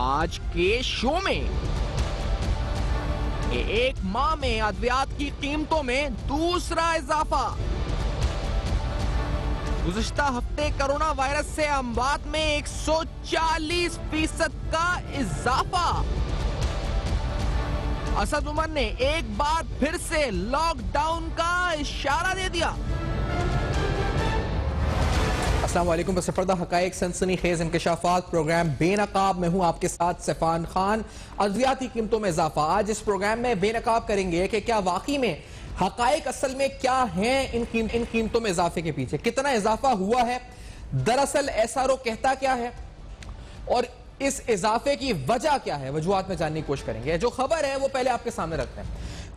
आज के शो में एक माह में अद्वियात की कीमतों में दूसरा इजाफा। गुज़िश्ता हफ्ते कोरोना वायरस से अमवात में 140% का इजाफा। असद उमर ने एक बार फिर से लॉकडाउन का इशारा दे दिया। अस्सलाम वालेकुम, बस पर्दा हकायक सनसनीखेज इंकशाफात प्रोग्राम बेनकाब में हूं आपके साथ सैफान खान। अद्वियाती कीमतों में इजाफा। आज इस प्रोग्राम में बेनकाब करेंगे कि क्या वाकई में हकायक असल में क्या हैं इन कीमतों में इजाफे के पीछे, कितना इजाफा हुआ है, दरअसल एसआरओ कहता क्या है और इस इजाफे की वजह क्या है, वजूहात में जानने की कोशिश करेंगे। जो खबर है वो पहले आपके सामने रखते हैं।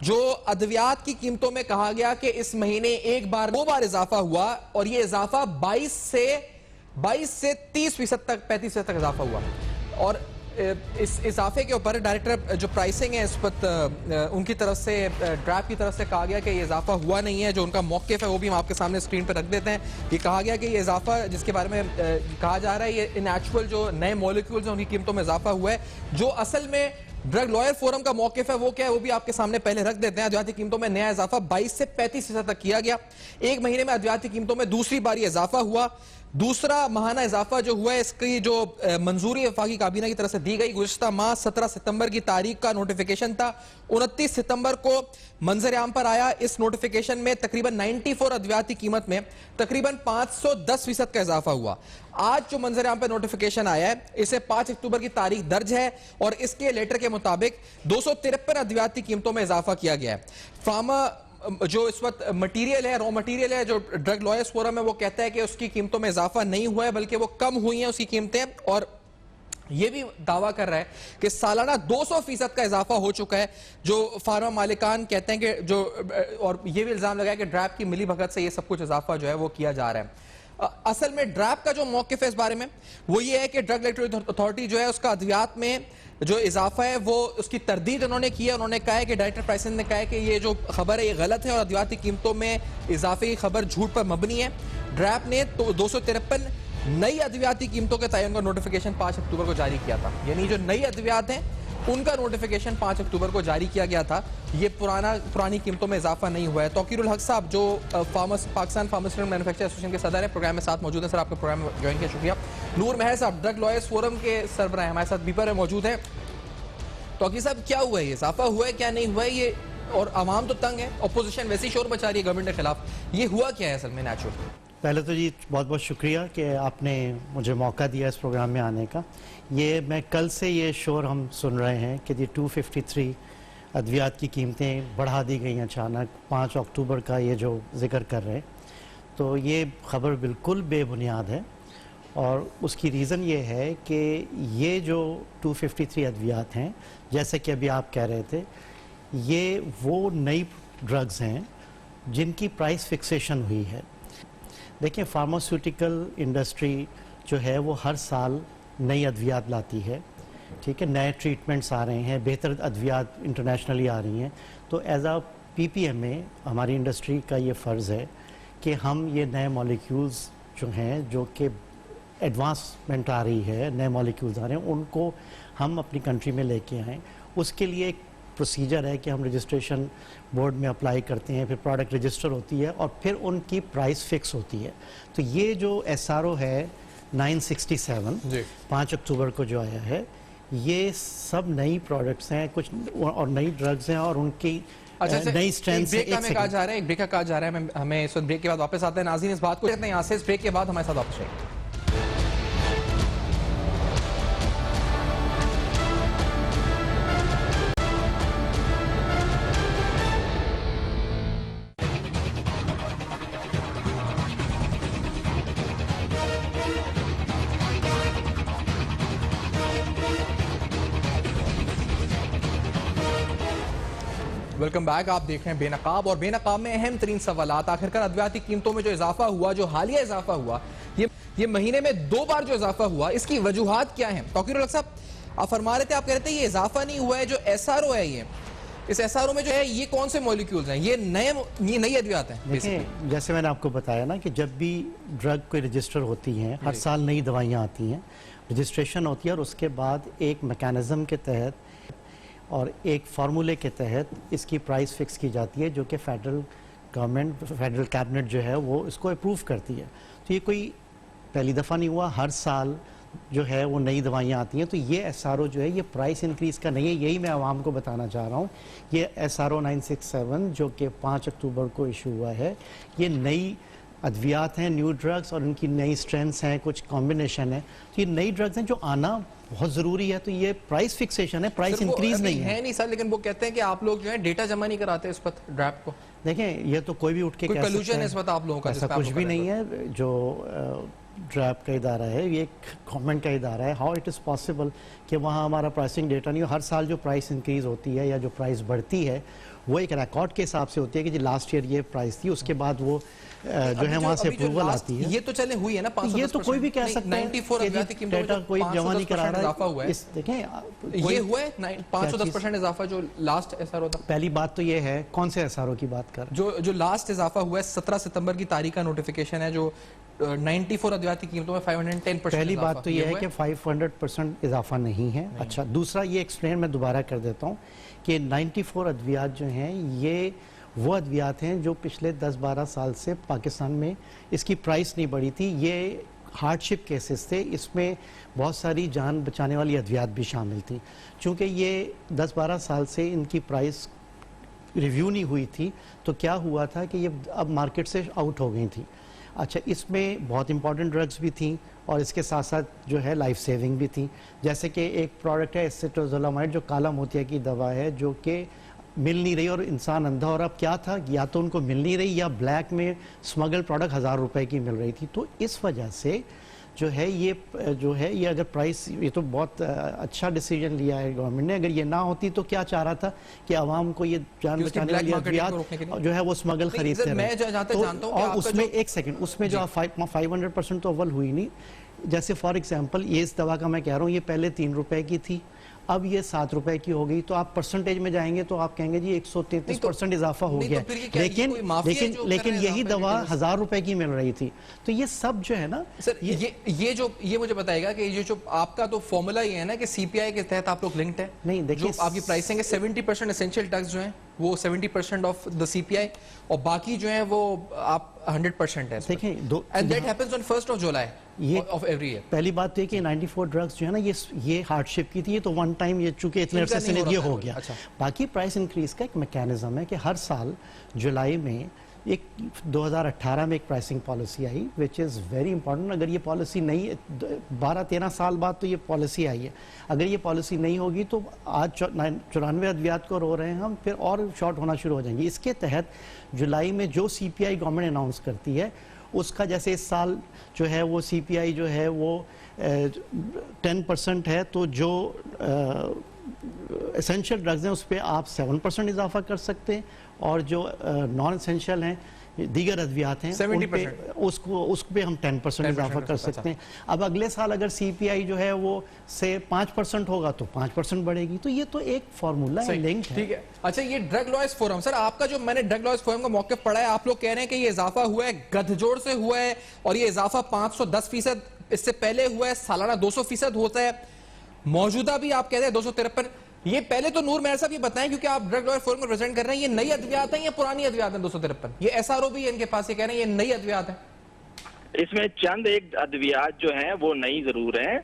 जो अद्वियात की कीमतों में कहा गया कि इस महीने दो बार इजाफा हुआ और ये इजाफा 22 से 30% तक 35% तक इजाफा हुआ। और इस इजाफे के ऊपर डायरेक्टर जो प्राइसिंग है इस वक्त उनकी तरफ से, ड्रैप की तरफ से कहा गया कि ये इजाफा हुआ नहीं है। जो उनका मौक़िफ़ है वो भी हम आपके सामने स्क्रीन पर रख देते हैं। ये कहा गया कि ये इजाफा जिसके बारे में कहा जा रहा है, ये इनएक्चुअल जो नए मॉलिक्यूल्स हैं उनकी कीमतों में इजाफा हुआ है। जो असल में ड्रग लॉयर फोरम का मौक़िफ़ है वो क्या है वो भी आपके सामने पहले रख देते हैं। अद्वियाती कीमतों में नया इजाफा 22 से 35% तक किया गया। एक महीने में अद्वियाती कीमतों में दूसरी बार इजाफा हुआ। दूसरा माहाना इजाफा जो हुआ है इसकी जो मंजूरी वफाकी काबीना की तरफ से दी गई गुज़िश्ता माह 17 सितंबर की तारीख का नोटिफिकेशन था। 29 सितंबर को मंजर आम पर आया। इस नोटिफिकेशन में तकरीबन 94 अद्वियाती कीमत में तकरीबन 510% का इजाफा हुआ। आज जो मंजर आम पर नोटिफिकेशन आया है इसे 5 अक्टूबर की तारीख दर्ज है और इसके लेटर के मुताबिक 253 अद्वियाती कीमतों में इजाफा किया गया है। फार्मा जो इस वक्त मटीरियल है, रॉ मटीरियल है, जो ड्रग लॉयर्स फोरम है वो कहता है कि उसकी कीमतों में इजाफा नहीं हुआ है बल्कि वो कम हुई हैं उसकी कीमतें। और ये भी दावा कर रहा है कि सालाना 200% का इजाफा हो चुका है। जो फार्मा मालिकान कहते हैं कि जो, और ये भी इल्जाम लगाया कि ड्रैप की मिली भगत से ये सब कुछ इजाफा जो है वो किया जा रहा है। असल में ड्रैप का जो मौक़िफ़ है इस बारे में वो ये है कि ड्रग रेगुलेटरी अथॉरिटी जो है उसका अद्वियात में जो इजाफा है वो उसकी तरदीद उन्होंने की है। उन्होंने कहा है कि डायरेक्टर प्राइसिंग ने कहा है कि ये जो खबर है ये गलत है और अद्वियाती कीमतों में इजाफे की खबर झूठ पर मबनी है। ड्रैप ने तो 253 नई अद्वियाती कीमतों के तयन का नोटिफिकेशन 5 अक्टूबर को जारी किया था। यानी जो नई अद्वियात हैं उनका नोटिफिकेशन 5 अक्टूबर को जारी किया गया था। ये पुरानी कीमतों में इजाफा नहीं हुआ है। तौकीरुल हक साहब जो पाकिस्तान फार्मास्यूटिकल मैन्युफैक्चर एसोसिएशन के सदर हैं प्रोग्राम में साथ मौजूद हैं। सर आपका प्रोग्राम ज्वाइन किया शुक्रिया। नूर महर साहब ड्रग लॉयर्स फोरम के सरबराह हमारे साथ बीपर में मौजूद हैं। तौकीर साहब क्या हुआ है, ये इजाफा हुआ है क्या नहीं हुआ है ये, और आवाम तो तंग है, अपोजिशन वैसे ही शोर मचा रही है गवर्नमेंट के खिलाफ, ये हुआ क्या है असल में नेचुरल? पहले तो जी बहुत बहुत शुक्रिया कि आपने मुझे मौका दिया इस प्रोग्राम में आने का। ये मैं कल से ये शोर हम सुन रहे हैं कि ये 253 अद्वियात की कीमतें बढ़ा दी गई अचानक 5 अक्टूबर का ये जो जिक्र कर रहे हैं, तो ये खबर बिल्कुल बेबुनियाद है। और उसकी रीज़न ये है कि ये जो 253 अद्वियात हैं, जैसे कि अभी आप कह रहे थे, ये वो नई ड्रग्स हैं जिनकी प्राइस फिक्सेशन हुई है। देखिए, फार्मास्यूटिकल इंडस्ट्री जो है वो हर साल नई अद्वियात लाती है, ठीक है, नए ट्रीटमेंट्स आ रहे हैं, बेहतर अद्वियात इंटरनेशनली आ रही हैं। तो एज आ PPMA हमारी इंडस्ट्री का ये फ़र्ज़ है कि हम ये नए मॉलिक्यूल्स जो हैं, जो कि एडवांसमेंट आ रही है, नए मॉलिक्यूल्स आ रहे हैं, उनको हम अपनी कंट्री में लेके आएँ। उसके लिए एक प्रोसीजर है कि हम रजिस्ट्रेशन बोर्ड में अप्लाई करते हैं, फिर प्रोडक्ट रजिस्टर होती है और फिर उनकी प्राइस फिक्स होती है। तो ये जो SRO है 967 5 अक्टूबर को जो आया है, ये सब नई प्रोडक्ट्स हैं कुछ और नई ड्रग्स हैं और उनकी नई स्ट्रेंथ से एक ब्रेक का कहा जा रहा है। हमें इस ब्रेक के बाद वापस आते हैं। नाज़रीन इस बात को देखते हैं यहाँ से, इस ब्रेक के बाद हमारे साथ वापस आएंगे। Welcome back. आप देख रहे हैं बेनकाब और बेनकाब में अहम तरीन सवालात। आखिरकार अद्वियाती कीमतों में जो इजाफा हुआ, जो हालिया इजाफा हुआ, ये महीने में 2 बार जो इजाफा हुआ, इसकी वजूहात क्या हैं? तौकीर साहब आप फरमा रहे थे, आप कह रहे थे ये इजाफा नहीं हुआ है, जो SRO है ये इस SRO में जो है ये कौन से मॉलिक्यूल्स हैं? ये नई अद्वियात हैं। देखिए, जैसे मैंने आपको बताया ना कि जब भी ड्रग कोई रजिस्टर होती हैं, हर साल नई दवाइयाँ आती हैं रजिस्ट्रेशन होती है और उसके बाद एक मैकेनिज़्म के तहत और एक फार्मूले के तहत इसकी प्राइस फिक्स की जाती है, जो कि फेडरल गवर्नमेंट, फेडरल कैबिनेट जो है वो इसको अप्रूव करती है। तो ये कोई पहली दफ़ा नहीं हुआ, हर साल जो है वो नई दवाइयाँ आती हैं। तो ये SRO जो है ये प्राइस इंक्रीज़ का नहीं है, यही मैं आवाम को बताना चाह रहा हूँ। ये SRO 967 जो कि 5 अक्टूबर को इशू हुआ है, ये नई अद्वियात हैं, न्यू ड्रग्स, और उनकी नई स्ट्रेंथ्स हैं, कुछ कॉम्बिनेशन है। तो ये नई ड्रग्स हैं जो आना बहुत ज़रूरी है। तो ये प्राइस फिक्सेशन है, प्राइस इंक्रीज नहीं है। नहीं सर, लेकिन वो कहते हैं कि आप लोग जो है डेटा जमा नहीं कराते इस वक्त ड्रैप को। देखें, ये तो कोई भी उठ के कह सकता है, इस वक्त आप लोगों का ऐसा कुछ भी नहीं है। जो ड्रैप का इदारा है, ये एक गवर्नमेंट का इदारा है। हाउ इट इज़ पॉसिबल कि वहाँ हमारा प्राइसिंग डेटा नहीं हो। हर साल जो प्राइस इंक्रीज़ होती है या जो प्राइस बढ़ती है वो एक रिकॉर्ड के हिसाब से होती है कि जी लास्ट ईयर ये प्राइस थी, उसके बाद वो जो है वहाँ से अप्रूवल आती है। ये तो चले हुई है ना, ये तो कोई भी कह सकता है 94 डेटा कोई जमा नहीं करा रहा है। देखें, ये हुआ है 510% इजाफा जो लास्ट SRO था। पहली बात तो ये है, कौन से SRO की बात कर, जो लास्ट इजाफा हुआ है 17 सितंबर की तारीख का नोटिफिकेशन है, जो 94 अद्वियात की कीमतों में 510%। पहली बात तो ये है कि 500% इजाफा नहीं है। अच्छा, दूसरा ये एक्सप्लेन मैं दोबारा कर देता हूँ कि 94 अद्वियात जो हैं ये वो अद्वियात हैं जो पिछले 10-12 साल से पाकिस्तान में इसकी प्राइस नहीं बढ़ी थी। ये हार्डशिप केसेस थे, इसमें बहुत सारी जान बचाने वाली अद्वियात भी शामिल थी। चूँकि ये 10-12 साल से इनकी प्राइस रिव्यू नहीं हुई थी, तो क्या हुआ था कि ये अब मार्केट से आउट हो गई थी। अच्छा, इसमें बहुत इंपॉर्टेंट ड्रग्स भी थी और इसके साथ साथ जो है लाइफ सेविंग भी थी। जैसे कि एक प्रोडक्ट है एसिटोजोलामाइड, जो काला मोतिया की दवा है, जो कि मिल नहीं रही और इंसान अंधा। और अब क्या था, या तो उनको मिल नहीं रही या ब्लैक में स्मगल प्रोडक्ट 1000 रुपए की मिल रही थी। तो इस वजह से जो है ये अगर प्राइस, ये तो बहुत अच्छा डिसीजन लिया है गवर्नमेंट ने। अगर ये ना होती तो क्या चाह रहा था कि आवाम को ये जान बचाने वाली अद्वियात जो है वो स्मगल खरीदते रहे। और उसमें एक सेकंड, उसमें जो 500% तो अव्वल हुई नहीं। जैसे फॉर एग्जांपल ये इस दवा का मैं कह रहा हूँ, ये पहले 3 रुपए की थी, अब ये 7 रुपए की हो गई। तो आप परसेंटेज में जाएंगे तो आप कहेंगे जी 133% इजाफा हो गया। लेकिन यही दवा 1000 रुपए की मिल रही थी। तो ये सब जो है ना सर, ये मुझे बताएगा कि ये जो आपका तो फॉर्मूला ये है ना कि CPI के तहत आप लोग लिंक्ड है। नहीं, देखिए आपकी प्राइसिंग है 70% एसेंशियल टैक्स जो है वो 70% ऑफ द CPI, और बाकी जो है वो आप 100% है। देखिए, and that happens on 1 July of every year. पहली बात तो ये कि 94 ड्रग्स जो है ना ये हार्डशिप की थी, ये तो वन टाइम, ये चूंकि इतने अरसे से ये हो गया। अच्छा। बाकी प्राइस इंक्रीज का एक मैकेनिज्म है कि हर साल जुलाई में एक 2018 में एक pricing policy I, which is very important. अगर ये पॉलिसी नहीं, 12-13 साल बाद तो ये पॉलिसी आई है, अगर ये पॉलिसी नहीं होगी तो आज 94 अद्वियात को रो रहे हैं हम, फिर और शॉर्ट होना शुरू हो जाएंगे। इसके तहत जुलाई में जो CPI गवर्नमेंट अनाउंस करती है उसका, जैसे इस साल जो है वो CPI जो है वो 10% है, तो जो एसेंशियल ड्रग्स हैं उस पर आप 7% इजाफा कर सकते हैं, और जो नॉन एसेंशियल हैं, दीगर अद्वियात हैं, 70% उस पे हम 10% इजाफा कर सकते हैं। अब अगले साल अगर CPI जो है वो से 5% होगा तो 5% बढ़ेगी। तो ये तो एक फॉर्मूला है, लिंक है। ठीक है। अच्छा, ये ड्रग लॉयर्स फोरम, सर आपका जो मैंने ड्रग लॉयर्स फोरम का मौक़िफ़ पढ़ा है, आप लोग कह रहे हैं कि ये इजाफा हुआ है गठजोड़ से हुआ है, और ये इजाफा 510% इससे पहले हुआ है, सालाना 200% होता है, मौजूदा भी आप कह रहे हैं 253। ये पहले तो नूर मेहर साहब ये बताएं, क्योंकि आप ड्रग लॉयर फोरम को प्रेजेंट कर रहे हैं, ये नई अद्वियात है या पुरानी अद्वियात है 253? ये SRO भी है इनके पास, ये कह रहे हैं ये नई अद्वियात है। इसमें चंद एक अद्वियात जो हैं वो नई जरूर हैं,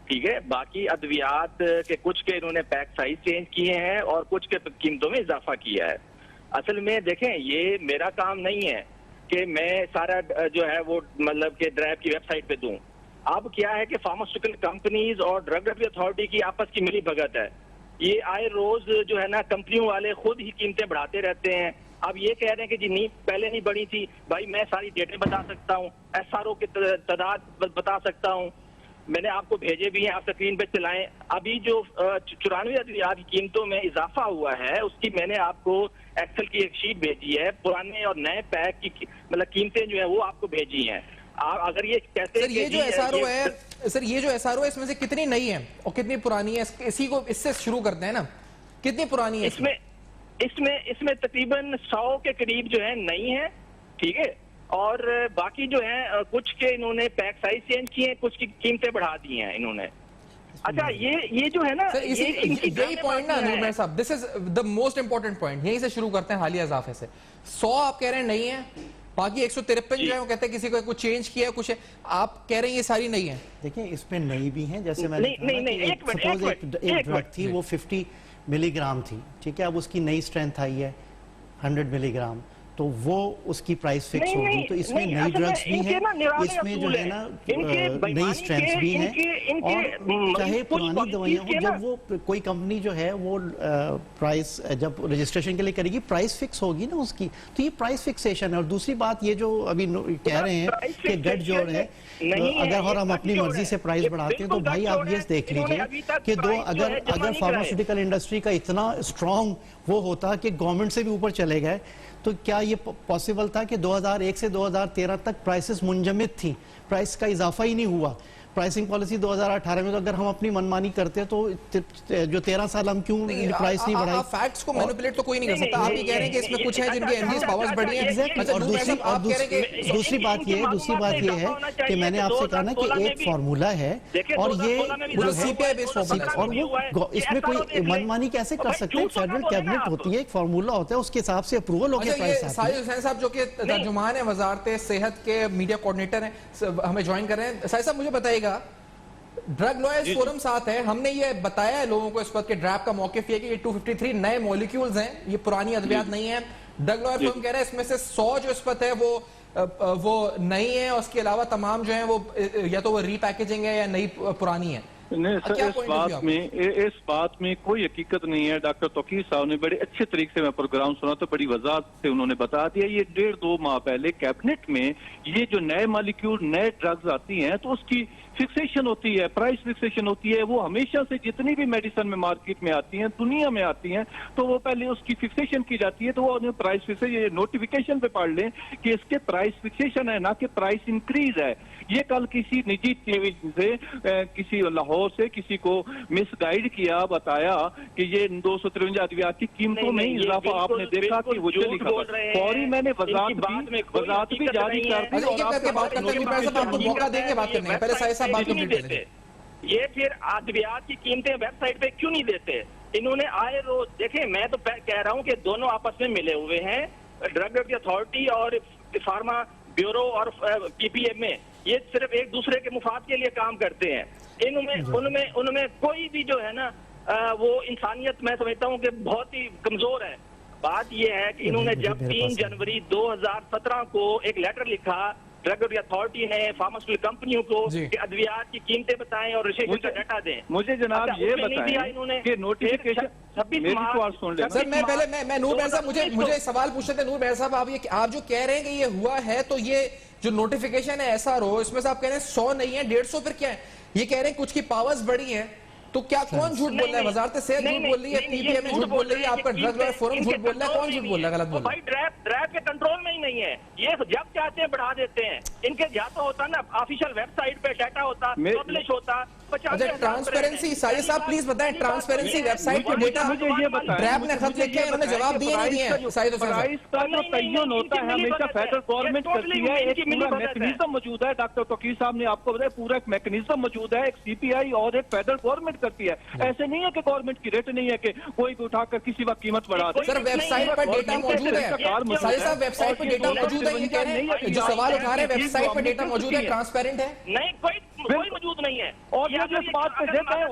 ठीक है। बाकी अद्वियात के कुछ के इन्होंने पैक साइज चेंज किए हैं और कुछ के कीमतों में इजाफा किया है। असल में देखें, ये मेरा काम नहीं है कि मैं सारा जो है वो मतलब के ड्रैब की वेबसाइट पे दूं। अब क्या है कि फार्मास्यूटिकल कंपनीज और ड्रग अथॉरिटी की आपस की मिली भगत है। ये आए रोज जो है ना कंपनियों वाले खुद ही कीमतें बढ़ाते रहते हैं। अब ये कह रहे हैं कि जी नहीं, पहले नहीं बढ़ी थी। भाई मैं सारी डेटे बता सकता हूँ, SRO की तादाद बता सकता हूँ, मैंने आपको भेजे भी हैं, आप स्क्रीन पे चलाएं। अभी जो 94 अद्वियात की कीमतों में इजाफा हुआ है उसकी मैंने आपको एक्सेल की एक शीट भेजी है, पुराने और नए पैक की मतलब कीमतें जो है वो आपको भेजी हैं। अगर ये कहते हैं ये जो SRO है, सर ये जो SRO है इसमें से कितनी नई है और कितनी पुरानी है, इसी को इससे शुरू करते हैं ना, कितनी पुरानी है? इसमें तकरीबन 100 के करीब जो है नई है, ठीक है, और बाकी जो है कुछ के इन्होंने पैक साइज चेंज किए हैं, कुछ की कीमतें बढ़ा दी हैं इन्होंने। अच्छा ये जो है ना, सर ये इनकी यही पॉइंट ना ड्रामेबाजी नूर है। साहब, this is the most important point. यहीं से शुरू करते हैं हालिया इजाफे से। 100 आप कह रहे हैं नहीं है, बाकी 153 जो है वो कहते हैं किसी को कुछ चेंज किया कुछ है, आप कह रहे हैं ये सारी नहीं है। देखिए इसमें नई भी हैं, जैसे मैंने नहीं, एक ड्रग थी वो 50 मिलीग्राम थी, ठीक है, अब उसकी नई स्ट्रेंथ आई है 100 मिलीग्राम, तो वो उसकी प्राइस फिक्स होगी। तो इसमें नई ड्रग्स भी हैं, इसमें जो है ना नई स्ट्रेंथ्स भी हैं, और चाहे पुरानी दवाइयाँ हो, जब वो कोई कंपनी जो है वो प्राइस जब रजिस्ट्रेशन के लिए करेगी, प्राइस फिक्स होगी ना उसकी, तो ये प्राइस फिक्सेशन है। और दूसरी बात ये जो अभी कह रहे हैं कि गट जोड़ है, अगर और हम अपनी मर्जी से प्राइस बढ़ाते हैं, तो भाई आप ये देख लीजिए कि अगर फार्मास्यूटिकल इंडस्ट्री का इतना स्ट्रांग वो होता कि गवर्नमेंट से भी ऊपर चले गए, तो क्या ये पॉसिबल था कि 2001 से 2013 तक प्राइसेस मुंजमद थी, प्राइस का इजाफा ही नहीं हुआ। प्राइसिंग पॉलिसी 2018 में, तो अगर हम अपनी मनमानी करते तो जो 13 साल हम क्यों प्राइस नहीं बढ़ाई। फैक्ट्स को मैनिपुलेट तो कोई नहीं कर सकता। आप ये कह रहे हैं कि इसमें कुछ है जिनकी एनजीओ पावर्स बढ़ी है। और दूसरी बात ये है कि मैंने आपसे कहा ना कि एक फार्मूला है, और ये सीपीआई बेस्ड फार्मूला, और वो इसमें कोई मनमानी कैसे कर सकते हैं। फेडरल कैबिनेट होती है, एक फार्मूला होता है, उसके हिसाब से अप्रूवल होकर प्राइस आती है। साजिद हुसैन साहब जो कि तर्जुमान है वजारत सेहत के, मीडिया कोऑर्डिनेटर हैं, हमें ज्वाइन कर रहे हैं। साजिद साहब मुझे बताइएगा, ड्रग लॉयर्स फोरम साथ है, हमने ये बताया है लोगों को इस वक्त के ड्रैप का मौकिफ ये कि ये 253 नए मॉलिक्यूल्स हैं, ये पुरानी अद्वियात नहीं है। ड्रग लॉयर फोरम कह रहे हैं इसमें से 100 जो इस वक्त है वो नई है, और उसके अलावा तमाम जो है वो या तो वो रीपैकेजिंग है या नई पुरानी है। नहीं सर, इस बात में कोई हकीकत नहीं है। डॉक्टर तौकीर साहब ने बड़े अच्छे तरीके से मैं प्रोग्राम सुना, तो बड़ी वजाहत से उन्होंने बता दिया। ये 1.5-2 माह पहले कैबिनेट में ये जो नए मॉलिक्यूल नए ड्रग्स आती हैं, तो उसकी फिक्सेशन होती है, प्राइस फिक्सेशन होती है। वो हमेशा से जितनी भी मेडिसिन में मार्केट में आती हैं, दुनिया में आती हैं, तो वो पहले उसकी फिक्सेशन की जाती है। तो वो प्राइस फिक्सेशन, ये नोटिफिकेशन पे पढ़ लें कि इसके प्राइस फिक्सेशन है, ना कि प्राइस इंक्रीज है। ये कल किसी निजी टीवी से किसी लाहौर से किसी को मिसगाइड किया, बताया कि ये 253 अद्वियात की कीमतों में ही इजाफा आपने देखा कि वो जो लिखा फौरी मैंने वजाहत भी जारी कर दी। ये फिर अद्वियात की कीमतें वेबसाइट पे क्यों नहीं देते? इन्होंने आए रोज देखें, मैं तो कह रहा हूँ कि दोनों आपस में मिले हुए हैं, ड्रग अथॉरिटी और फार्मा ब्यूरो और पीपीएम में, ये सिर्फ एक दूसरे के मुफाद के लिए काम करते हैं। उनमें कोई भी जो है ना वो इंसानियत मैं समझता हूँ कि बहुत ही कमजोर है। बात ये है कि इन्होंने जब 3 जनवरी 2017 को एक लेटर लिखा ड्रग अथॉरिटी ने फार्मास्यूटिकल कंपनियों को कि अद्वियात की कीमतें बताएं और रजिस्ट्रेशन का डाटा दें। मुझे जनाब ये बताएं कि नोटिफिकेशन सर, मैं पहले मैं नूर महर साहब मुझे सवाल पूछते थे। नूर महर साहब, आप जो कह रहे हैं कि ये हुआ है, तो ये जो नोटिफिकेशन है एसआरओ, इसमें से आप कह रहे हैं 100 नहीं है 150, फिर क्या है? ये कह रहे हैं कुछ की पावर्स बढ़ी हैं, तो क्या कौन झूठ बोल रहा है? वजारत सेहत झूठ बोल रही है, पीपीएम झूठ बोल रही है, आपका ड्रग लॉयर फोरम झूठ बोल रहा है, कौन झूठ बोल रहा है? गलत बोल रहा है? भाई ड्रैप के कंट्रोल में ही नहीं है, ये जब चाहते हैं बढ़ा देते हैं। इनके या तो होता ना ऑफिशियल वेबसाइट पे डाटा होता, पब्लिश होता। अच्छा, ट्रांसपेरेंसी, साजिद साहब प्लीज बताएं, ट्रांसपेरेंसी वेबसाइट पर डेटा ड्रैप ने खत लिखे, उन्होंने जवाब दिए नहीं दिए? साजिद हुसैन प्राइस का जो तयन होता है हमेशा फेडरल गवर्नमेंट करती है, एक पूरा मैकेनिज्म मौजूद है। डॉक्टर तौकीर साहब ने आपको बताया, पूरा एक मैकेनिज्म मौजूद है, एक सीपीआई और एक फेडरल गवर्नमेंट करती है। ऐसे नहीं है कि गवर्नमेंट की रेट नहीं है कि कोई भी उठाकर किसी वक्त कीमत बढ़ा दे। सर, वेबसाइट पर डेटा मौजूद है, साजिद साहब वेबसाइट पर डेटा मौजूद है, ये कह रहे हैं जो सवाल उठा रहे हैं वेबसाइट पर डेटा मौजूद है, ट्रांसपेरेंट है? नहीं, कोई मौजूद नहीं है। और ये जिस बात पे देते हैं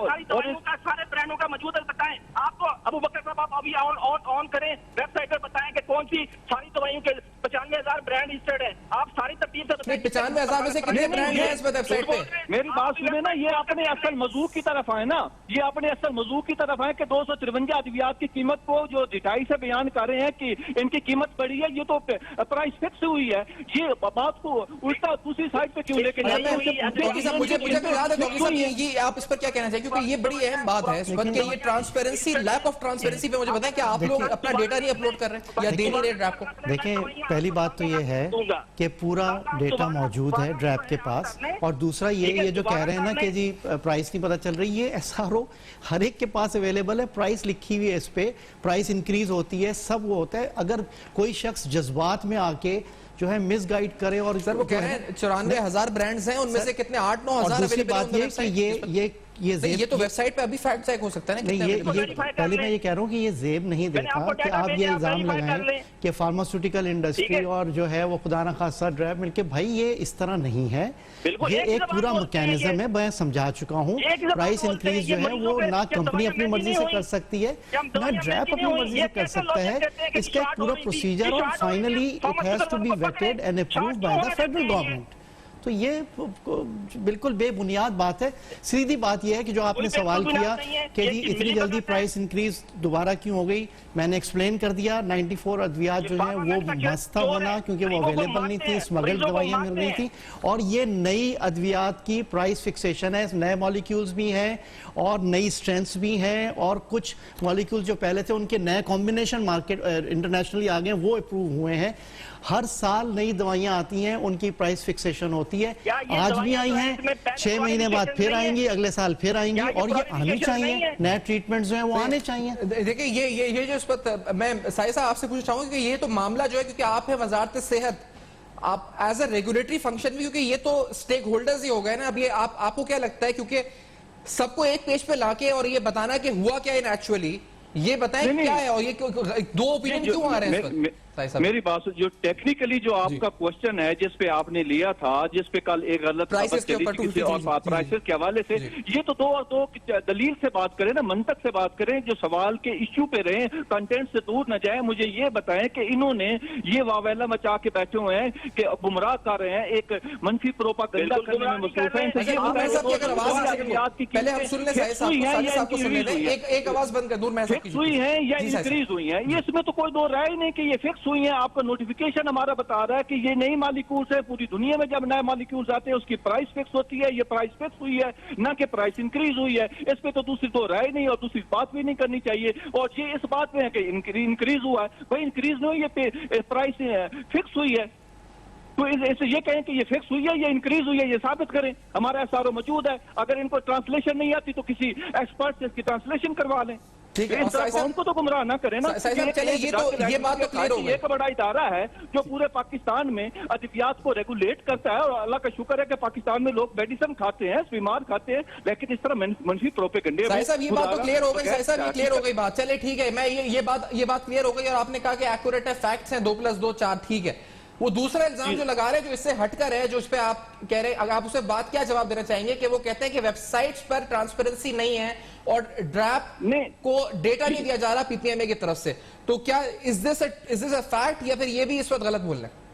सारे ब्रांडों का मौजूद है, बताएं आपको। अबू बकर साहब, आप अभी ऑन करें वेबसाइट पर, बताएं कि कौन सी सारी दवाइयों के 95,000 ब्रांड लिस्टेड है। आप सारी तरतीब से बताएं 95,000 में से कितने ब्रांड हैं इस वेबसाइट पे? मेरी बात सुने ना, ये अपने असल मौजूद की तरफ आए ना, ये अपने असल मौजूद की तरफ आए कि 253 अद्वियात की कीमत को जो डिटाई से बयान कर रहे हैं कि इनकी कीमत बढ़ी है, ये तो प्राइस फिक्स हुई है। ये बात को उल्टा दूसरी साइड पे क्यों लेके जाते हैं? मुझे तो याद है डॉक्टर साहब, ये आप इस पर क्या कहना चाहिए, क्योंकि ये बड़ी अहम बात है इस वक्त कि ये ट्रांसपेरेंसी, लैक ऑफ ट्रांसपेरेंसी पे मुझे बताएं कि आप लोग अपना डेटा नहीं अपलोड कर रहे हैं या दे नहीं रहे ड्रैप को? देखिए, पहली बात तो ये है कि पूरा डेटा मौजूद है ड्रैप के पास, और दूसरा ये जो कह रहे हैं ना कि जी प्राइस नहीं पता चल रही, ये एसआरओ हर एक के पास अवेलेबल है, प्राइस लिखी हुई है, इस पे प्राइस इंक्रीज होती है, सब वो होता है। अगर कोई शख्स जज्बात में आके जो है मिसगाइड करे, और सर वो कह रहे हैं 94,000 ब्रांड्स हैं, उनमें से कितने 8-9 हजार। दूसरी बात ये कि ये ये जेब, ये तो वेबसाइट पे अभी फैक्ट चेक हो सकता है ना? नहीं, कितने ये available है? verify कर पहले लें। मैं ये कह रहा हूँ कि ये जेब नहीं मैंने देखा आपको कि डाटा आप ये भेजा, इल्जाम verify कर लगाएं लें। कि फार्मास्यूटिकल ठीक इंडस्ट्री है। और जो है वो खुदा न खासा ड्राइव मिलके, भाई ये इस तरह नहीं है। बिल्कुल, ये एक एक जबान पूरा बोलते हैं मैकेनिज्म ये। है, मैं समझा चुका हूँ। एक जबान प्राइस बोलते हैं, इंक्रीज ये जो है मरीजों वो पे ना क्या कंपनी दवाइयां अपनी महंगी मर्जी नहीं से हुई? कर सकती है, क्या हम ना दवाइयां ड्रैप महंगी अपनी नहीं हुई? मर्जी ये से कर कैसे सकता logic है। देते हैं कि इसका एक short पूरा हो रही थी, प्रोसीजर और short हो रही थी, finally it has pharmaceutical to be वालों को पकड़े। Vetted and approved Short by क्यों द होने फेडरल देते हैं ये? गवर्नमेंट। तो ये बिल्कुल बेबुनियाद बात है। सीधी बात यह है कि जो आपने कोई सवाल बेबुनियाद किया नहीं है, कि ये जी चीज़ इतनी मिली जल्दी भगत है। प्राइस इंक्रीज दोबारा क्यों हो गई, मैंने एक्सप्लेन कर दिया। 94 अद्वियात जो है वो मस्त था होना, क्योंकि वो अवेलेबल नहीं थी, स्मगल्ड दवाइयां मिल रही थी। और ये नई अद्वियात की प्राइस फिक्सेशन है, नए मॉलिक्यूल्स भी हैं और नई स्ट्रेंथ्स भी हैं, और कुछ मॉलिक्यूल्स जो पहले थे उनके नए कॉम्बिनेशन मार्केट इंटरनेशनली आ गए, वो अप्रूव हुए हैं। हर साल नई दवाइयां आती हैं, उनकी प्राइस फिक्सेशन होती है। क्या ये आज भी दवाइयां आई जो है हैं, इसमें पहले 6 महीने बाद qualification फिर नहीं है? आएंगी, अगले साल फिर आएंगी, क्या ये और ये आनी qualification चाहिए। नहीं है? नए ट्रीटमेंट्स जो हैं वो आने चाहिए। देखिए ये जो इस पर मैं साहिर साहब आपसे पूछना चाहूंगा कि ये तो मामला जो है, क्योंकि आप है वजारत सेहत, आप एज अ रेगुलेटरी फंक्शन भी, क्योंकि ये तो स्टेक होल्डर्स ही हो गए ना। अब ये आपको क्या लगता है, क्योंकि सबको एक पेज पे लाके और ये बताना कि हुआ क्या इन एक्चुअली, ये बताएं नहीं, क्या है, और ये दो ओपिनियन क्यों आ रहे हैं इस पर? साहिर साहब, मेरी बात जो टेक्निकली जो आपका क्वेश्चन है, जिस पे आपने लिया था, जिस पे कल एक गलत Prices खबर के चली ऊपर थी किसी और 253 प्राइसेस के हवाले से, जी। ये तो दो दलील से बात करें ना, मंतक से बात करें, जो सवाल के इश्यू पे रहे, कंटेंट से दूर न जाए। मुझे ये बताएं कि इन्होंने ये वावेला मचा के बैठे हुए हैं कि गुमराह कर रहे हैं, एक मनफी प्रोपागंडा बिल्कुल करने में गुमराह मसरूफ है। नहीं कर इनसे रहे। ये अच्छा, बताएं नूर साहब की अगर आवाज आ सके याद की पहले हम सुन ले साहिर साहब को, साहिर साहब को सुन ले दें। एक आवाज बंद कर, नूर महसूस फिक्स हुई है या इंक्रीज हुई है, ये इसमें तो कोई दो राय नहीं कि ये फिक्स हुई है। आपका नोटिफिकेशन हमारा बता रहा है कि ये नई मॉलिक्यूल्स है। पूरी दुनिया में जब नए मॉलिक्यूल्स आते हैं उसकी प्राइस फिक्स होती है, ये प्राइस फिक्स हुई है, ना कि प्राइस इंक्रीज हुई है। इस पे तो दूसरी तो राय नहीं और दूसरी बात भी नहीं करनी चाहिए। और ये इस बात में है कि इंक्रीज हुआ है, भाई इंक्रीज नहीं हुई, ये प्राइस फिक्स हुई है। तो ऐसे ये कहें कि ये फिक्स हुई है या इंक्रीज हुई है, ये साबित करें। हमारा एसआरओ मौजूद है, अगर इनको ट्रांसलेशन नहीं आती तो किसी एक्सपर्ट से इसकी ट्रांसलेशन करवा लें। ठीक है, इस तरह कौम को तो गुमराह ना करें ना। साहिर साहब, चलिए ये बात तो क्लियर हो गई। एक बड़ा इदारा है जो पूरे पाकिस्तान में अद्वियात को रेगुलेट करता है, और अल्लाह का शुक्र है कि पाकिस्तान में लोग मेडिसिन खाते हैं, बीमार खाते हैं, लेकिन इस तरह मनफी प्रोपेगंडे। साहिर साहब, ये बात तो क्लियर हो गई। साहिर साहब, ये क्लियर हो गई बात। चलिए ठीक है, मैं ये बात क्लियर हो गई। और आपने कहा कि एक्यूरेट है, फैक्ट्स हैं, 2+2 4, ठीक है। वो दूसरा इल्जाम जो लगा रहे हैं, जो इससे हटकर है, जो इस पे आप कह रहे हैं, अगर आप उसे बात क्या जवाब देना चाहेंगे कि वो कहते हैं कि वेबसाइट्स पर ट्रांसपेरेंसी नहीं है और ड्रैप को डेटा नहीं दिया जा रहा पीपीएमए की तरफ से, तो क्या इज दिस अ फैक्ट, या फिर ये भी इस वक्त गलत बोल रहे हैं?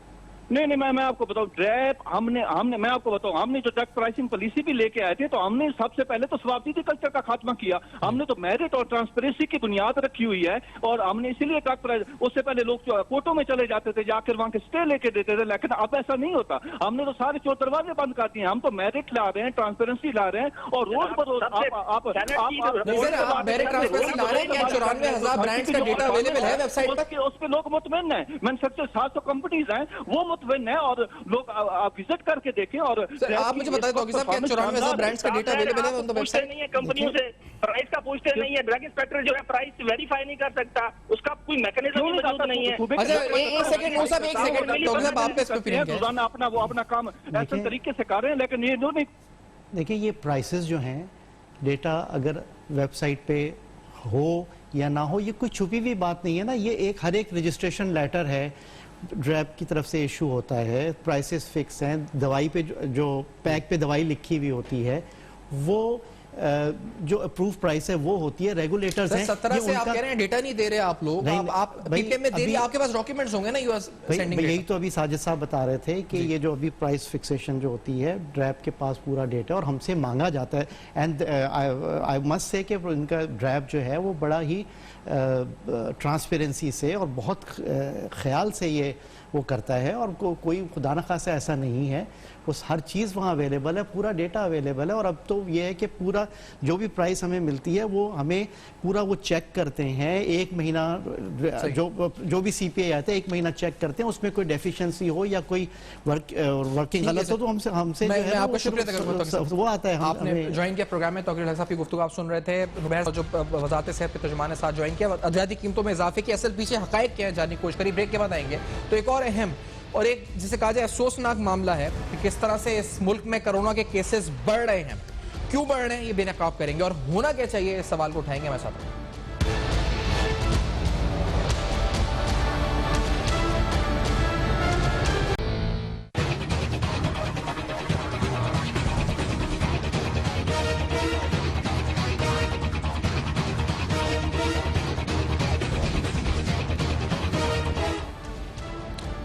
नहीं, मैं आपको बताऊं, ड्रैप हमने मैं आपको बताऊं, हमने जो ड्रग प्राइसिंग पॉलिसी भी लेके आए थे, तो हमने सबसे पहले तो स्वार्थी कल्चर का खात्मा किया। हमने तो मेरिट और ट्रांसपेरेंसी की बुनियाद रखी हुई है, और हमने इसीलिए ड्रग प्राइस, उससे पहले लोग कोर्टों में चले जाते थे, जाकर वहां के स्टे लेके देते थे, लेकिन अब ऐसा नहीं होता। हमने तो सारे चोर दरवाजे बंद कर दिए। हम तो मेरिट ला रहे हैं, ट्रांसपेरेंसी ला रहे हैं, और रोज बरोज मेरिट ट्रांसपेरेंसी ला रहे हैं। क्या 94,000 ब्रांड्स का डेटा अवेलेबल है वेबसाइट पर? उस पर लोग मुतमईन है। मैंने सबसे 700 कंपनीज हैं, वो मुतमईन है, और लोग आप विजिट करके देखें। और आप मुझे बताएं तो साहब, क्या 94,000 ब्रांड्स का डेटा अवेलेबल है उन तो वेबसाइट नहीं है? कंपनियों से प्राइस का पूछते नहीं है, ड्रग इंस्पेक्टर जो है प्राइस वेरीफाई नहीं कर सकता, उसका कोई मैकेनिज्म मौजूद नहीं है। अच्छा, एक सेकंड नूर साहब, एक सेकंड डॉक्टर साहब, आपका इस पे ओपिनियन क्या है? रोजाना अपना काम ऐसे तरीके से कर रहे हैं, लेकिन ये नहीं। देखिए, ये प्राइसेस जो हैं, डेटा अगर वेबसाइट पे हो या ना हो, ये कोई छुपी हुई बात नहीं है ना। ये हर एक रजिस्ट्रेशन लेटर है, ड्रैप की तरफ से इशू होता है, प्राइसेस फिक्स हैं, दवाई पे जो पैक पे दवाई लिखी हुई होती है, वो जो अप्रूव प्राइस है वो होती है। रेगुलेटर्स हैं, 17 से आप कह रहे हैं डेटा नहीं दे रहे आप लोग, आप पीपीएम में दे रही, आपके पास डॉक्यूमेंट्स होंगे ना, यू आर सेंडिंग। यही तो अभी साजिद साहब बता रहे थे कि ये जो अभी प्राइस फिक्सेशन जो होती है, ड्रैप के पास पूरा डेटा और हमसे मांगा जाता है। एंड आई मस्ट से कि इनका ड्रैप जो है वो बड़ा ही ट्रांसपेरेंसी से और बहुत ख्याल से ये वो करता है, और कोई खुदा न खासा ऐसा नहीं है। उस हर चीज़ वहाँ अवेलेबल है, पूरा डेटा अवेलेबल है। और अब तो ये है कि पूरा जो भी प्राइस हमें मिलती है वो हमें पूरा वो चेक करते हैं। एक महीना जो भी सीपीआई आता है, एक महीना चेक करते हैं, उसमें कोई डेफिशिएंसी हो या कोई वर्किंग गलत हो तो हमसे मैं आपका शुक्रिया करूंगा, वो आता है। आपने ज्वाइन किया प्रोग्राम में, तौकीर साहब की गुफ्तगू आप सुन रहे थे। जो वजारत सेहत के तर्जुमान ने साथ ज्वाइन किया, अद्वियाती कीमतों में इजाफे की असल पीछे हकायक क्या है जानने की कोशिश करी। ब्रेक के बाद आएंगे तो एक और अहम और एक जिसे कहा जाए अफसोसनाक मामला है कि किस तरह से इस मुल्क में कोरोना के केसेस बढ़ रहे हैं। क्यों बढ़ रहे हैं, ये बेनकाब करेंगे और होना क्या चाहिए, इस सवाल को उठाएंगे हमारे साथ।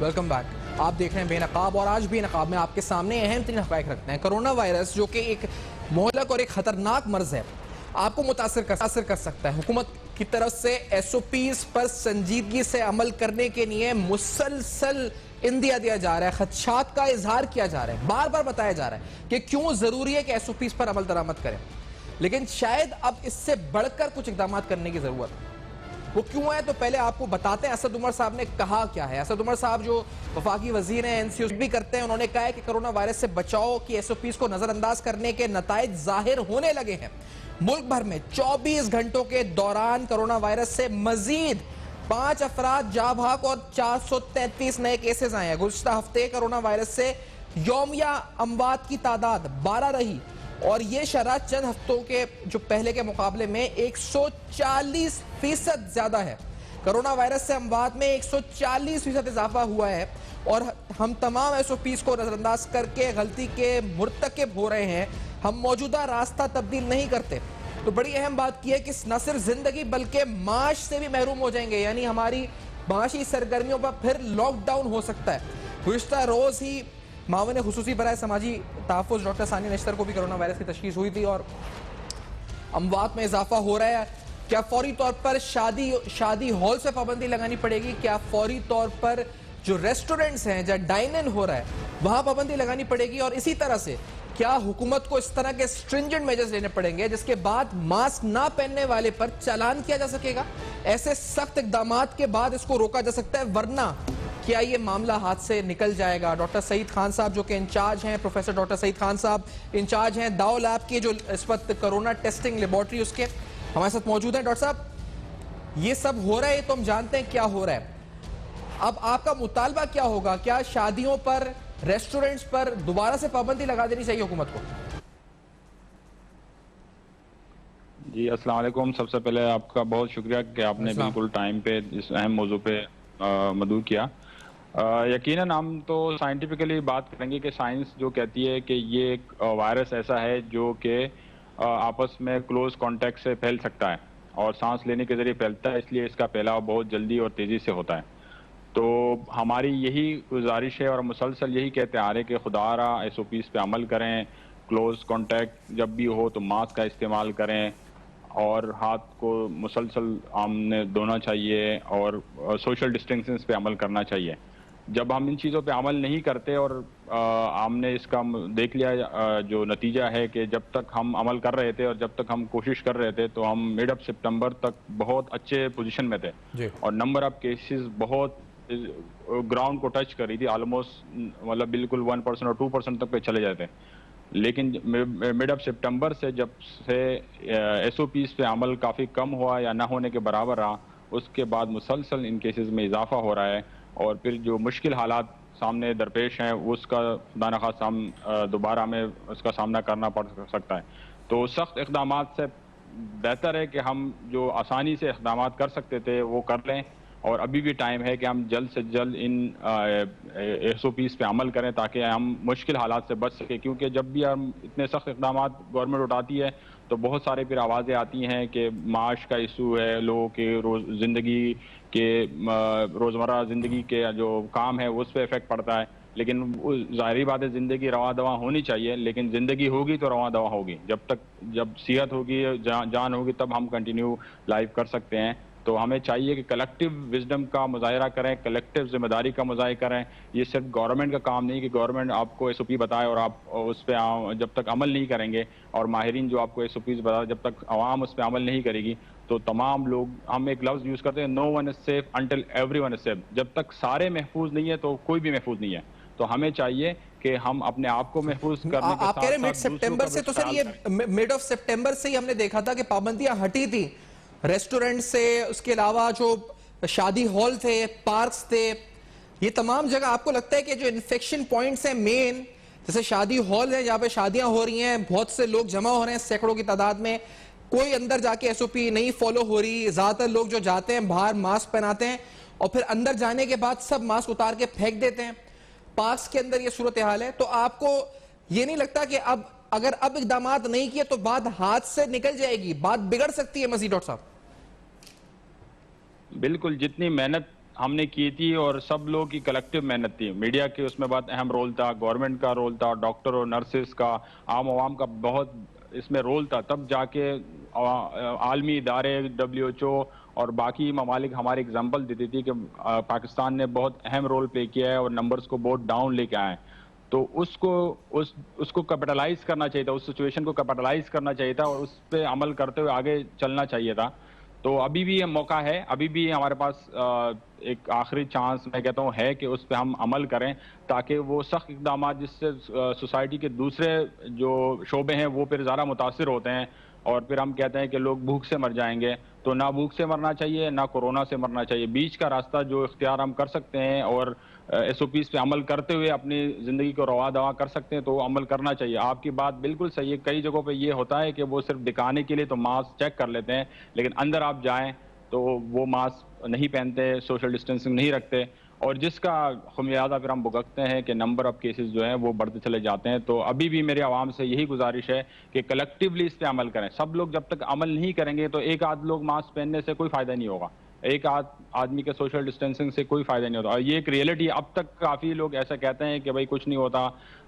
Welcome back. आप देख रहे हैं बेनकाब और आज बेनकाब में आपके सामने अहम तरीन हक़ाइक़ रखते हैं। कोरोना वायरस जो कि एक मोहलक और एक खतरनाक मर्ज है, आपको मुतासिर कर सकता है। हुकूमत की तरफ से SOPs पर संजीदगी से अमल करने के लिए मुसलसल इंदिया दिया जा रहा है, खदशात का इजहार किया जा रहा है, बार बार बताया जा रहा है कि क्यों जरूरी है कि SOPs पर अमल दरामद करें, लेकिन शायद अब इससे बढ़कर कुछ इकदाम करने की जरूरत है। वो क्यों है तो पहले आपको बताते हैं असद उमर साहब ने कहा क्या है। असद उमर साहब जो वफाकी वजीर हैं, NCO भी करते हैं, उन्होंने कहा है कि कोरोना वायरस से बचाव की SOPs को नजरअंदाज करने के नताइज जाहिर होने लगे हैं। मुल्क भर में 24 घंटों के दौरान कोरोना वायरस से मजीद 5 अफराद जाँ भाग और 433 नए केसेस आए हैं। गुज़िश्ता हफ्ते कोरोना वायरस से यौमिया अमवात की तादाद 12 रही और ये शरह चंद हफ्तों के जो पहले के मुकाबले में 140% ज्यादा है। कोरोना वायरस से अमवात में 140% इजाफा हुआ है और हम तमाम SOPs को नजरअंदाज करके गलती के मुर्तकिब हो रहे हैं। हम मौजूदा रास्ता तब्दील नहीं करते तो बड़ी अहम बात की है कि न सिर्फ जिंदगी बल्कि माश से भी महरूम हो जाएंगे, यानी हमारी माशी सरगर्मियों पर फिर लॉकडाउन हो सकता है। गुज़िश्ता रोज ही मावन खुसूसी बराए समाजी तहफ़्फ़ुज़ डॉक्टर सानिया नश्तर को भी कोरोना वायरस की तशख़ीस हुई थी और अमवात में इजाफा हो रहा है। क्या फौरी तौर पर शादी हॉल से पाबंदी लगानी पड़ेगी? क्या फौरी तौर पर जो रेस्टोरेंट्स हैं जहाँ डाइन इन हो रहा है वहां पाबंदी लगानी पड़ेगी? और इसी तरह से क्या हुकूमत को इस तरह के स्ट्रिंजेंट मेजर्स लेने पड़ेंगे जिसके बाद मास्क ना पहनने वाले पर चालान किया जा सकेगा? ऐसे सख्त इकदाम के बाद इसको रोका जा सकता है, वरना क्या ये मामला हाथ से निकल जाएगा? डॉक्टर सईद खान साहब जो कि इंचार्ज हैं, प्रोफेसर डॉक्टर सईद खान साहब इंचार्ज हैं दाओ लैब की जो इस वक्त कोरोना टेस्टिंग लेबोरेटरी उसके, हमारे साथ मौजूद हैं। डॉक्टर साहब, ये सब हो रहा है तो हम जानते हैं क्या हो रहा है, अब आपका मुतालबा क्या होगा? क्या शादियों पर, रेस्टोरेंट्स पर दोबारा से पाबंदी लगा देनी चाहिए हुकूमत को? जी अस्सलाम वालेकुम। सबसे पहले आपका बहुत शुक्रिया कि आपने बिल्कुल टाइम पे इस अहम मौजू पे मदऊ किया। यकीनन हम तो साइंटिफिकली बात करेंगे कि साइंस जो कहती है कि ये एक वायरस ऐसा है जो कि आपस में क्लोज कांटेक्ट से फैल सकता है और सांस लेने के जरिए फैलता है, इसलिए इसका फैलाव बहुत जल्दी और तेज़ी से होता है। तो हमारी यही गुजारिश है और मुसलसल यही कहते आ रहे कि खुदारा SOPs पे अमल करें, क्लोज कांटेक्ट जब भी हो तो मास्क का इस्तेमाल करें और हाथ को मुसलसल आमने धोना चाहिए और सोशल डिस्टेंसिंग पे अमल करना चाहिए। जब हम इन चीज़ों पे अमल नहीं करते और हमने इसका देख लिया जो नतीजा है कि जब तक हम अमल कर रहे थे और जब तक हम कोशिश कर रहे थे तो हम मिड ऑफ सितंबर तक बहुत अच्छे पोजीशन में थे और नंबर ऑफ केसेस बहुत ग्राउंड को टच कर रही थी, ऑलमोस्ट मतलब बिल्कुल 1% और 2% तक पे चले जाते। लेकिन मिड ऑफ सितंबर से जब से SOPs पे अमल काफ़ी कम हुआ या ना होने के बराबर रहा, उसके बाद मुसलसल इन केसेस में इजाफा हो रहा है और फिर जो मुश्किल हालात सामने दरपेश हैं उसका खुदा न खास्ता दोबारा हमें उसका सामना करना पड़ सकता है। तो सख्त इक़दाम से बेहतर है कि हम जो आसानी से इक़दाम कर सकते थे वो कर लें और अभी भी टाइम है कि हम जल्द से जल्द इन SOPs पे अमल करें ताकि हम मुश्किल हालात से बच सकें, क्योंकि जब भी हम इतने सख्त इक़दाम गवर्नमेंट उठाती है तो बहुत सारे फिर आवाज़ें आती हैं कि माश का इशू है, लोगों के ज़िंदगी के रोज़मर्रा ज़िंदगी के जो काम है उस पर इफ़ेक्ट पड़ता है। लेकिन ज़ाहिरी बात है ज़िंदगी रवा दवा होनी चाहिए, लेकिन ज़िंदगी होगी तो रवा दवा होगी। जब सेहत होगी, जान होगी, तब हम कंटिन्यू लाइफ कर सकते हैं। तो हमें चाहिए कि कलेक्टिव विजडम का मुजाहिरा करें, कलेक्टिव जिम्मेदारी का मुजाहिरा करें। ये सिर्फ गवर्नमेंट का काम नहीं कि गवर्नमेंट आपको SOP बताए और आप उस पर जब तक अमल नहीं करेंगे और माहिरीन जो आपको SOPs बताए जब तक आवाम उस पर अमल नहीं करेगी तो तमाम लोग, हम एक लफ्ज़ यूज़ करते हैं no one is safe until everyone is safe. जब तक सारे महफूज नहीं है तो कोई भी महफूज नहीं है। तो हमें चाहिए कि हम अपने आप को महफूज करने के आप कह रहे मिड सितंबर से, तो सर ये मिड ऑफ सितंबर से ही हमने देखा था कि पाबंदियां हटी थी रेस्टोरेंट से, उसके अलावा जो शादी हॉल थे, पार्क्स थे, ये तमाम जगह। आपको लगता है कि जो इन्फेक्शन पॉइंट्स हैं मेन, जैसे शादी हॉल है जहां पे शादियां हो रही हैं, बहुत से लोग जमा हो रहे हैं सैकड़ों की तादाद में, कोई अंदर जाके एसओपी नहीं फॉलो हो रही। ज्यादातर लोग जो जाते हैं बाहर मास्क पहनाते हैं और फिर अंदर जाने के बाद सब मास्क उतार के फेंक देते हैं। पार्क्स के अंदर ये सूरत हाल है। तो आपको ये नहीं लगता कि अगर अब इकदाम नहीं किए तो बात हाथ से निकल जाएगी, बात बिगड़ सकती है? मजीद डॉक्टर साहब बिल्कुल, जितनी मेहनत हमने की थी और सब लोगों की कलेक्टिव मेहनत थी, मीडिया के उसमें बहुत अहम रोल था, गवर्नमेंट का रोल था, डॉक्टर और नर्सेस का, आम आवाम का बहुत इसमें रोल था, तब जाके आलमी इदारे WHO और बाकी ममालिक हमारे एग्जाम्पल देती थी कि पाकिस्तान ने बहुत अहम रोल प्ले किया है और नंबर्स को बहुत डाउन लेके आए। तो उसको कैपिटलाइज करना चाहिए था, उस सिचुएशन को कैपिटलाइज करना चाहिए था और उस पर अमल करते हुए आगे चलना चाहिए था। तो अभी भी ये मौका है, अभी भी हमारे पास एक आखिरी चांस मैं कहता हूँ है कि उस पर हम अमल करें, ताकि वो सख्त इक़दाम जिससे सोसाइटी के दूसरे जो शोबे हैं वो फिर ज़्यादा मुतासिर होते हैं और फिर हम कहते हैं कि लोग भूख से मर जाएंगे। तो ना भूख से मरना चाहिए, ना कोरोना से मरना चाहिए। बीच का रास्ता जो इख्तियार हम कर सकते हैं और SOPs पे अमल करते हुए अपनी ज़िंदगी को रवा दवा कर सकते हैं, तो वो अमल करना चाहिए। आपकी बात बिल्कुल सही है। कई जगहों पे ये होता है कि वो सिर्फ दिखाने के लिए तो मास्क चेक कर लेते हैं, लेकिन अंदर आप जाएं तो वो मास्क नहीं पहनते, सोशल डिस्टेंसिंग नहीं रखते और जिसका खुमियाजा फिर हम भुगतते हैं कि नंबर ऑफ केसेस जो हैं वो बढ़ते चले जाते हैं। तो अभी भी मेरे आवाम से यही गुजारिश है कि कलेक्टिवली इस पे अमल करें। सब लोग जब तक अमल नहीं करेंगे तो एक आध लोग मास्क पहनने से कोई फ़ायदा नहीं होगा, एक आदमी के सोशल डिस्टेंसिंग से कोई फ़ायदा नहीं होता। और ये एक रियलिटी, अब तक काफ़ी लोग ऐसा कहते हैं कि भाई कुछ नहीं होता,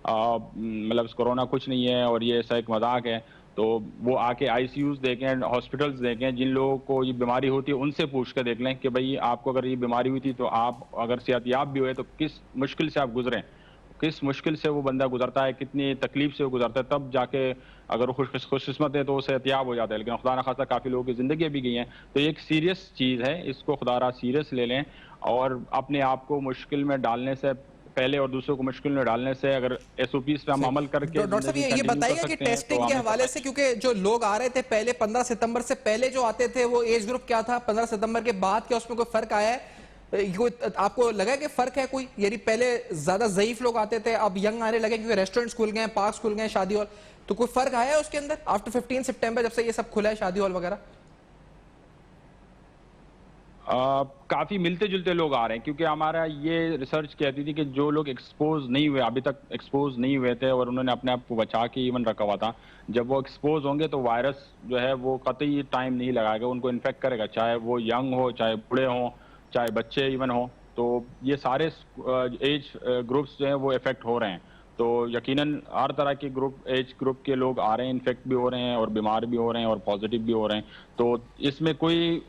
मतलब कोरोना कुछ नहीं है और ये ऐसा एक मजाक है। तो वो आके ICUs देखें, हॉस्पिटल्स देखें, जिन लोगों को ये बीमारी होती है उनसे पूछ कर देख लें कि भाई आपको अगर ये बीमारी हुई थी तो आप अगर सेहतयाब भी हुए तो किस मुश्किल से आप गुजरें, किस मुश्किल से वो बंदा गुजरता है, कितनी तकलीफ से वो गुजरता है, तब जाके अगर वो खुशकिस्मत है तो वो सेहतयाब हो जाता है। लेकिन खुदा न खासा काफ़ी लोगों की ज़िंदगी भी गई हैं। तो ये एक सीरियस चीज़ है, इसको खुदा सीरियस ले लें और अपने आप को मुश्किल में डालने से पहले और दूसरों को मुश्किल में डालने से अगर SOPs पे हम अमल करके डॉक्टर साहब ये बताइएगा कि टेस्टिंग के हवाले से, क्योंकि जो लोग आ रहे थे पहले 15 सितंबर से पहले जो आते थे वो एज ग्रुप क्या था, 15 सितंबर के बाद क्या उसमें कोई फर्क आया है? आपको लगा कि फर्क है कोई? यानी पहले ज्यादा ज़ईफ लोग आते थे, अब यंग आने लगे क्योंकि रेस्टोरेंट्स खुल गए, पार्क्स खुल गए, शादी हॉल, तो कोई फर्क आया है उसके अंदर आफ्टर 15 सितंबर जब से ये सब खुला है, शादी हॉल वगैरह? काफ़ी मिलते जुलते लोग आ रहे हैं, क्योंकि हमारा ये रिसर्च कहती थी कि जो लोग एक्सपोज नहीं हुए, अभी तक एक्सपोज नहीं हुए थे और उन्होंने अपने आप को बचा के इवन रखा हुआ था, जब वो एक्सपोज होंगे तो वायरस जो है वो कतई टाइम नहीं लगाएगा, उनको इन्फेक्ट करेगा, चाहे वो यंग हो, चाहे बूढ़े हों, चाहे बच्चे इवन हो। तो ये सारे एज ग्रुप्स जो हैं वो इफेक्ट हो रहे हैं। तो यकीनन हर तरह के एज ग्रुप के लोग आ रहे हैं, इन्फेक्ट भी हो रहे हैं और बीमार भी हो रहे हैं और पॉजिटिव भी हो रहे हैं। तो इसमें कोई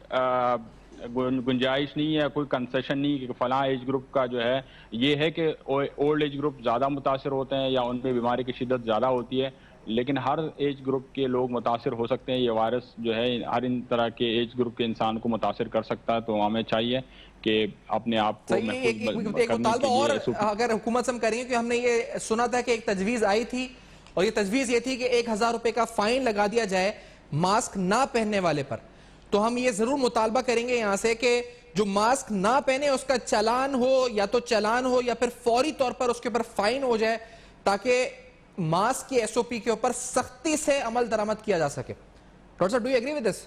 गुंजाइश नहीं है, कोई कंसेशन नहीं कि फलां एज ग्रुप का जो है, ये है कि ओल्ड एज ग्रुप ज़्यादा मुतासर होते हैं या उनमें बीमारी की शिद्दत ज़्यादा होती है, लेकिन हर एज ग्रुप के लोग मुतासर हो सकते हैं। ये वायरस जो है हर इन तरह के एज ग्रुप के इंसान को मुतासर कर सकता है। तो हमें चाहिए कि अपने आप को एक मुतालबा और अगर हुकूमत से हम करेंगे कि हमने ये सुना था कि एक तजवीज़ आई थी और ये तजवीज़ ये थी कि 1000 रुपये का फाइन लगा दिया जाए मास्क ना पहनने वाले पर। तो हम ये जरूर मुतालबा करेंगे यहां से कि जो मास्क ना पहने उसका चालान हो, या तो चालान हो या फिर फौरी तौर पर उसके ऊपर फाइन हो जाए, ताकि मास्क की SOP के ऊपर सख्ती से अमल दरामद किया जा सके। डॉक्टर साहब, do you agree with this?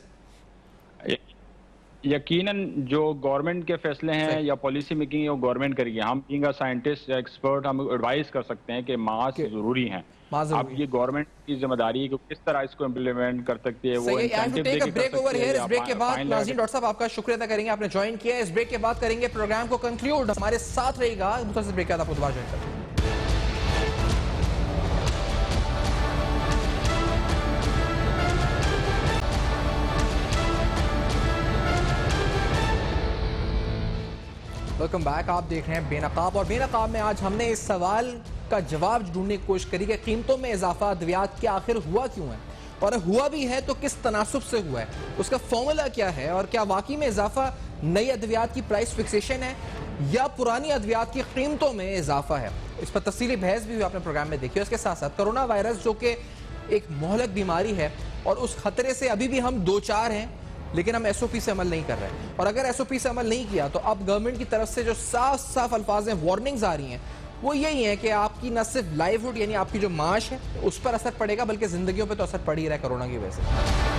यकीनन जो गवर्नमेंट के फैसले हैं या पॉलिसी मेकिंग है वो गवर्नमेंट करेगी। हम बीइंग अ साइंटिस्ट या एक्सपर्ट हम एडवाइस कर सकते हैं कि मास्क जरूरी हैं। अब ये गवर्नमेंट की जिम्मेदारी है कि किस तरह इसको इम्प्लीमेंट कर सकती है। वो इंसेंटिव देके कर सकती है। इस ब्रेक के बाद नाज़रीन, डॉक्टर साहब आपका शुक्रिया अदा करेंगे, आपने ज्वाइन किया। इस ब्रेक के बाद करेंगे प्रोग्राम को कंक्लूड। हमारे साथ रहेगा, मुख्तसर ब्रेक के बाद आपको दोबारा ज्वाइन करेंगे। Welcome back. आप देख रहे हैं बेनकाब, और बेनकाब में आज हमने इस सवाल का जवाब ढूंढने की कोशिश करी कि कीमतों में इजाफा अद्वियात के आखिर हुआ क्यों है, और हुआ भी है तो किस तनासुब से हुआ है, उसका फॉर्मूला क्या है, और क्या वाकई में इजाफा नई अद्वियात की प्राइस फिक्सेशन है या पुरानी अद्वियात की कीमतों में इजाफा है। इस पर तफसीली बहस भी आपने प्रोग्राम में देखी। उसके साथ साथ कोरोना वायरस जो कि एक मोहलक बीमारी है और उस खतरे से अभी भी हम दो चार हैं, लेकिन हम SOP से अमल नहीं कर रहे हैं। और अगर SOP से अमल नहीं किया तो अब गवर्नमेंट की तरफ से जो साफ साफ अल्फाज में वार्निंग्स आ रही हैं वो यही है कि आपकी न सिर्फ लाइवहुड यानी आपकी जो माश है उस पर असर पड़ेगा, बल्कि जिंदगियों पर तो असर पड़ ही रहा है कोरोना की वजह से।